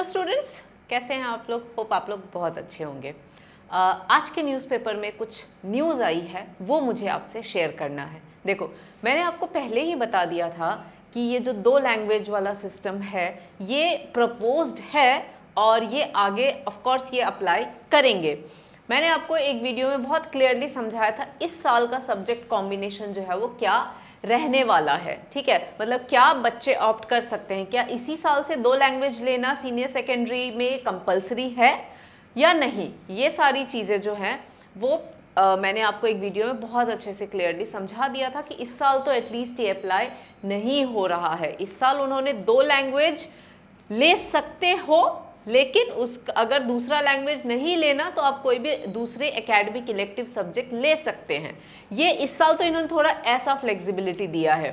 Hello students, कैसे हैं आप लोग? होप आप लोग बहुत अच्छे होंगे। आज के न्यूज़पेपर में कुछ न्यूज़ आई है, वो मुझे आपसे शेयर करना है। देखो, मैंने आपको पहले ही बता दिया था कि ये जो 2 लैंग्वेज वाला सिस्टम है ये प्रपोज्ड है और ये आगे ऑफ कोर्स ये अप्लाई करेंगे। मैंने आपको एक वीडियो में बहुत क्लियरली समझाया था इस साल का सब्जेक्ट कॉम्बिनेशन जो है वो क्या रहने वाला है। ठीक है, मतलब क्या बच्चे ऑप्ट कर सकते हैं, क्या इसी साल से 2 लैंग्वेज लेना सीनियर सेकेंडरी में कंपलसरी है या नहीं। ये सारी चीज़ें जो हैं वो मैंने आपको एक वीडियो में बहुत अच्छे से क्लियरली समझा दिया था कि इस साल तो एटलीस्ट ये अप्लाई नहीं हो रहा है। इस साल उन्होंने 2 लैंग्वेज ले सकते हो, लेकिन उस अगर दूसरा लैंग्वेज नहीं लेना तो आप कोई भी दूसरे एकेडमिक इलेक्टिव सब्जेक्ट ले सकते हैं। ये इस साल तो इन्होंने थोड़ा ऐसा फ्लेक्सिबिलिटी दिया है।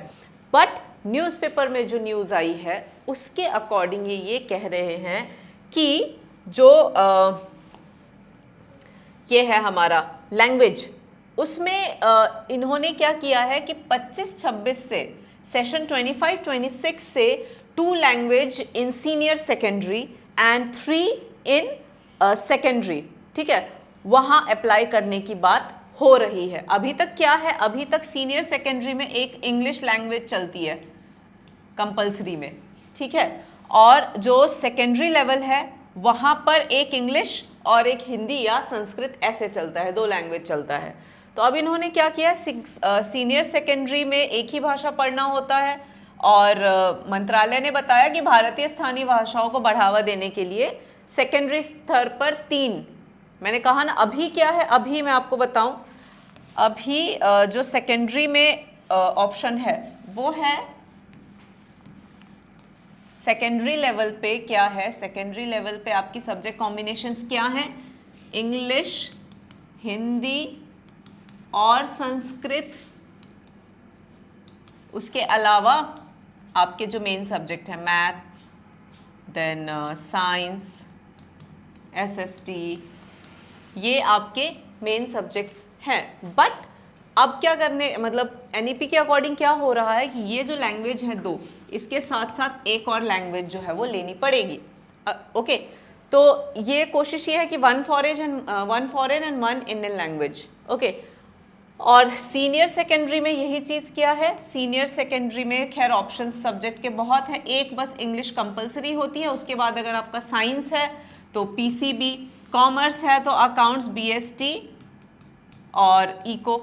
बट न्यूज़पेपर में जो न्यूज़ आई है उसके अकॉर्डिंग ये कह रहे हैं कि जो ये है हमारा लैंग्वेज, उसमें इन्होंने क्या किया है कि 25-26 से सेशन 25-26 से 2 language in senior secondary and 3 in secondary, ठीक है, वहाँ अप्लाई करने की बात हो रही है। अभी तक क्या है, अभी तक सीनियर सेकेंडरी में एक इंग्लिश लैंग्वेज चलती है कंपलसरी में, ठीक है, और जो सेकेंडरी लेवल है वहाँ पर एक इंग्लिश और एक हिंदी या संस्कृत ऐसे चलता है, 2 लैंग्वेज चलता है। तो अब इन्होंने क्या किया, सीनियर सेकेंडरी में एक ही भाषा पढ़ना होता है और मंत्रालय ने बताया कि भारतीय स्थानीय भाषाओं को बढ़ावा देने के लिए सेकेंडरी स्तर पर 3, मैंने कहा ना अभी क्या है, अभी मैं आपको बताऊं, अभी जो सेकेंडरी में ऑप्शन है वो है सेकेंडरी लेवल पे क्या है, सेकेंडरी लेवल पे आपकी सब्जेक्ट कॉम्बिनेशंस क्या हैं, इंग्लिश, हिंदी और संस्कृत। उसके अलावा आपके जो मेन सब्जेक्ट है मैथ, देन साइंस, एसएसटी, ये आपके मेन सब्जेक्ट्स हैं। बट अब क्या करने, मतलब एनईपी के अकॉर्डिंग क्या हो रहा है कि ये जो लैंग्वेज है 2, इसके साथ साथ एक और लैंग्वेज जो है वो लेनी पड़ेगी। ओके, तो ये कोशिश ये है कि 1 foreign and 1 Indian language. Okay, और सीनियर सेकेंडरी में यही चीज़ क्या है, सीनियर सेकेंडरी में खैर ऑप्शंस सब्जेक्ट के बहुत हैं, एक बस इंग्लिश कंपलसरी होती है। उसके बाद अगर आपका साइंस है तो पीसीबी, कॉमर्स है तो अकाउंट्स, बीएसटी और इको,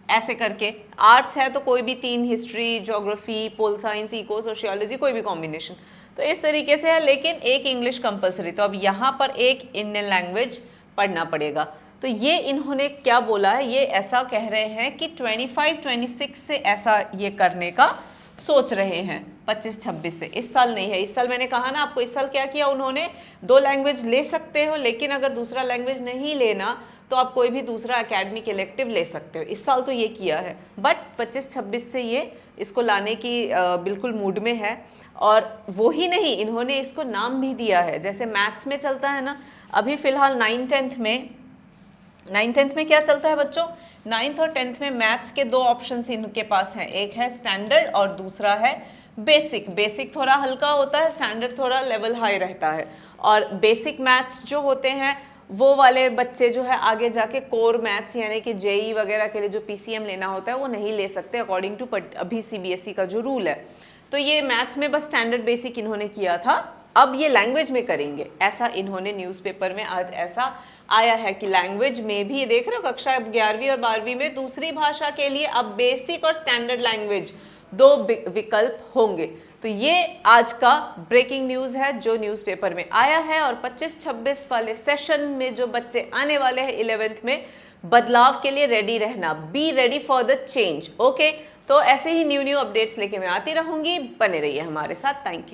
ऐसे करके, आर्ट्स है तो कोई भी 3, history, geography, pol science, eco, sociology, कोई भी कॉम्बिनेशन, तो इस तरीके से है। लेकिन एक इंग्लिश कंपलसरी, तो अब यहाँ पर एक इंडियन लैंग्वेज पढ़ना पड़ेगा। तो ये इन्होंने क्या बोला है, ये ऐसा कह रहे हैं कि 25-26 से ऐसा ये करने का सोच रहे हैं, 25-26 से। इस साल नहीं है। इस साल मैंने कहा ना आपको, इस साल क्या किया उन्होंने, 2 लैंग्वेज ले सकते हो, लेकिन अगर दूसरा लैंग्वेज नहीं लेना तो आप कोई भी दूसरा एकेडमिक इलेक्टिव ले सकते हो। इस साल तो ये किया है, बट 25-26 से ये इसको लाने की बिल्कुल मूड में है। और वो ही नहीं, इन्होंने इसको नाम भी दिया है, जैसे मैथ्स में चलता है ना, अभी फिलहाल 9th-10th में क्या चलता है बच्चों, 9th और 10th में मैथ्स के 2 ऑप्शन इनके पास हैं, एक है स्टैंडर्ड और दूसरा है बेसिक। बेसिक थोड़ा हल्का होता है, स्टैंडर्ड थोड़ा लेवल हाई रहता है। और बेसिक मैथ्स जो होते हैं वो वाले बच्चे जो है आगे जाके कोर मैथ्स यानी कि जेई वगैरह के लिए जो पीसीएम लेना होता है वो नहीं ले सकते अकॉर्डिंग टू अभी सीबीएसई का जो रूल है। तो ये मैथ्स में बस स्टैंडर्ड बेसिक इन्होंने किया था, अब ये लैंग्वेज में करेंगे, ऐसा इन्होंने न्यूज़पेपर में आज ऐसा आया है कि लैंग्वेज में भी, देख रहे हो, कक्षा 11वीं और 12वीं में दूसरी भाषा के लिए अब बेसिक और स्टैंडर्ड लैंग्वेज 2 विकल्प होंगे। तो ये आज का ब्रेकिंग न्यूज़ है जो न्यूज़पेपर में आया है। और 25-26 वाले सेशन में जो बच्चे आने वाले हैं 11th में, बदलाव के लिए रेडी रहना, be ready for the change. Okay, तो ऐसे ही न्यू अपडेट्स लेके मैं आती रहूंगी, बने रहिए हमारे साथ। Thank you.